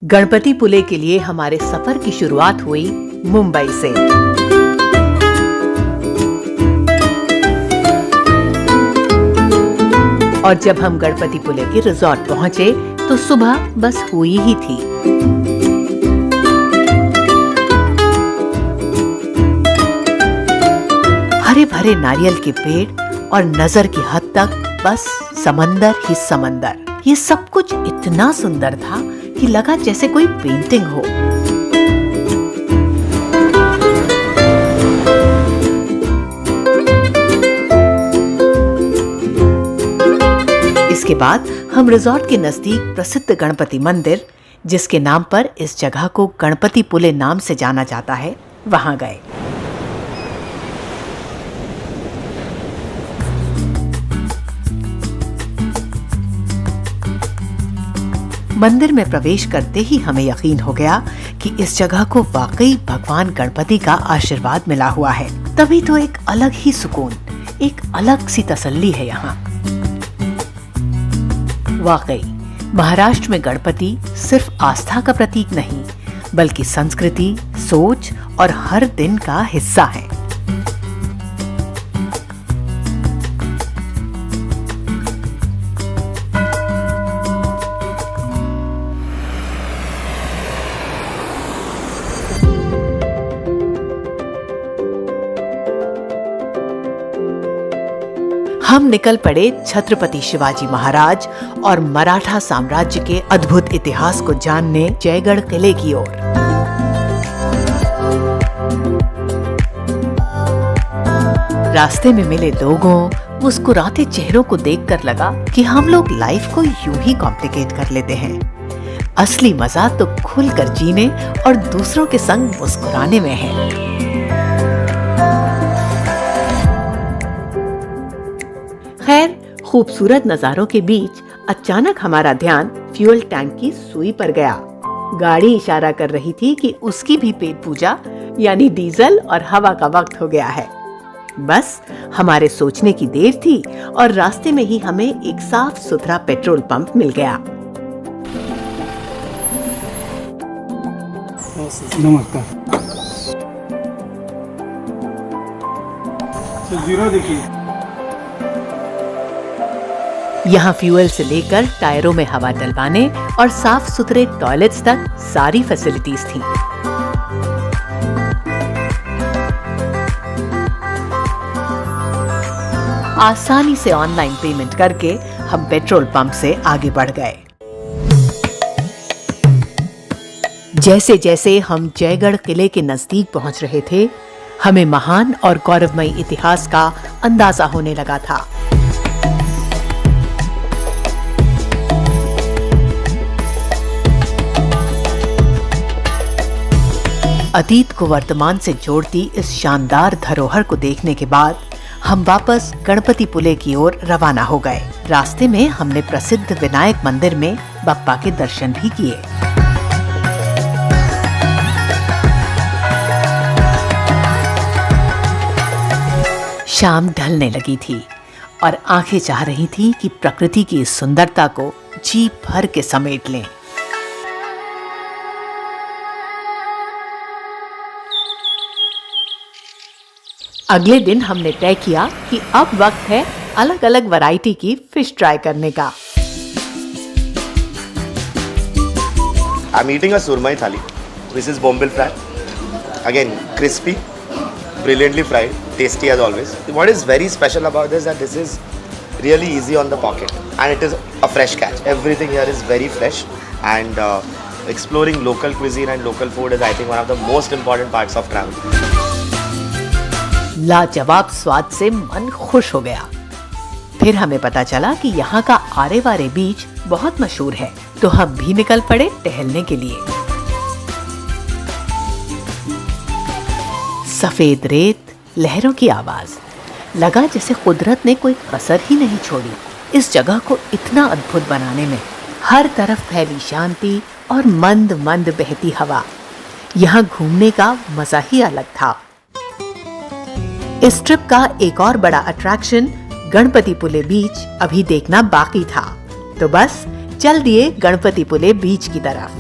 गणपतिपुले के लिए हमारे सफर की शुरुआत हुई मुंबई से। और जब हम गणपतिपुले के रिजॉर्ट पहुंचे तो सुबह बस हुई ही थी। हरे भरे नारियल के पेड़ और नजर की हद तक बस समंदर ही समंदर। ये सब कुछ इतना सुंदर था कि लगा जैसे कोई पेंटिंग हो। इसके बाद हम रिजॉर्ट के नजदीक प्रसिद्ध गणपति मंदिर, जिसके नाम पर इस जगह को गणपतिपुले नाम से जाना जाता है, वहां गए। मंदिर में प्रवेश करते ही हमें यकीन हो गया कि इस जगह को वाकई भगवान गणपति का आशीर्वाद मिला हुआ है। तभी तो एक अलग ही सुकून, एक अलग सी तसल्ली है यहाँ। वाकई महाराष्ट्र में गणपति सिर्फ आस्था का प्रतीक नहीं, बल्कि संस्कृति, सोच और हर दिन का हिस्सा है। हम निकल पड़े छत्रपति शिवाजी महाराज और मराठा साम्राज्य के अद्भुत इतिहास को जानने जयगढ़ किले की ओर। रास्ते में मिले लोगों, मुस्कुराते चेहरों को देखकर लगा कि हम लोग लाइफ को यूं ही कॉम्प्लिकेट कर लेते हैं। असली मजा तो खुलकर जीने और दूसरों के संग मुस्कुराने में है। खैर, खूबसूरत नजारों के बीच अचानक हमारा ध्यान फ्यूल टैंक की सुई पर गया। गाड़ी इशारा कर रही थी कि उसकी भी पेट पूजा यानी डीजल और हवा का वक्त हो गया है। बस हमारे सोचने की देर थी और रास्ते में ही हमें एक साफ सुथरा पेट्रोल पंप मिल गया। नमस्कार। जीरो देखिए। यहाँ फ्यूल से लेकर टायरों में हवा डलवाने और साफ सुथरे टॉयलेट्स तक सारी फैसिलिटीज थी। आसानी से ऑनलाइन पेमेंट करके हम पेट्रोल पंप से आगे बढ़ गए। जैसे जैसे हम जयगढ़ किले के नजदीक पहुंच रहे थे, हमें महान और गौरवमयी इतिहास का अंदाजा होने लगा था। अतीत को वर्तमान से जोड़ती इस शानदार धरोहर को देखने के बाद हम वापस गणपतिपुले की ओर रवाना हो गए। रास्ते में हमने प्रसिद्ध विनायक मंदिर में बप्पा के दर्शन भी किए। शाम ढलने लगी थी और आंखें चाह रही थी कि प्रकृति की इस सुंदरता को जी भर के समेट लें। अगले दिन हमने तय किया कि अब वक्त है अलग अलग वैरायटी की फिश ट्राई करने का। I'm eating a surmai thali. This is bombil fry. Again, crispy, brilliantly fried, tasty as always. What is very special about this is that this is really easy on the pocket and it is a fresh catch. Everything here is very fresh and exploring local cuisine and local food is I think one of the most important parts of travel. लाजवाब स्वाद से मन खुश हो गया। फिर हमें पता चला कि यहाँ का आरे वारे बीच बहुत मशहूर है, तो हम भी निकल पड़े टहलने के लिए। सफेद रेत, लहरों की आवाज, लगा जैसे कुदरत ने कोई कसर ही नहीं छोड़ी इस जगह को इतना अद्भुत बनाने में। हर तरफ फैली शांति और मंद मंद बहती हवा। यहाँ घूमने का मजा ही अलग था। इस ट्रिप का एक और बड़ा अट्रैक्शन गणपतिपुले बीच अभी देखना बाकी था, तो बस चल दिए गणपतिपुले बीच की तरफ।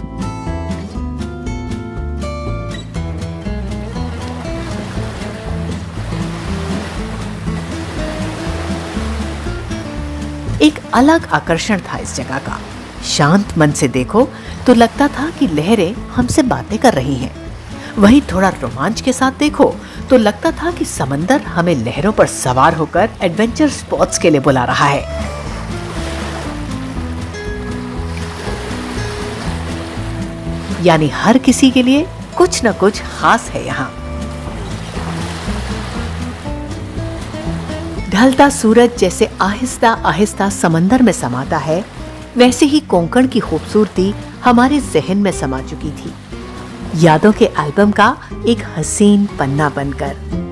एक अलग आकर्षण था इस जगह का। शांत मन से देखो तो लगता था कि लहरें हमसे बातें कर रही हैं। वहीं थोड़ा रोमांच के साथ देखो तो लगता था कि समंदर हमें लहरों पर सवार होकर एडवेंचर स्पॉट्स के लिए बुला रहा है। यानी हर किसी के लिए कुछ न कुछ खास है यहाँ। ढलता सूरज जैसे आहिस्ता आहिस्ता समंदर में समाता है, वैसे ही कोंकण की खूबसूरती हमारे जहन में समा चुकी थी, यादों के एल्बम का एक हसीन पन्ना बनकर।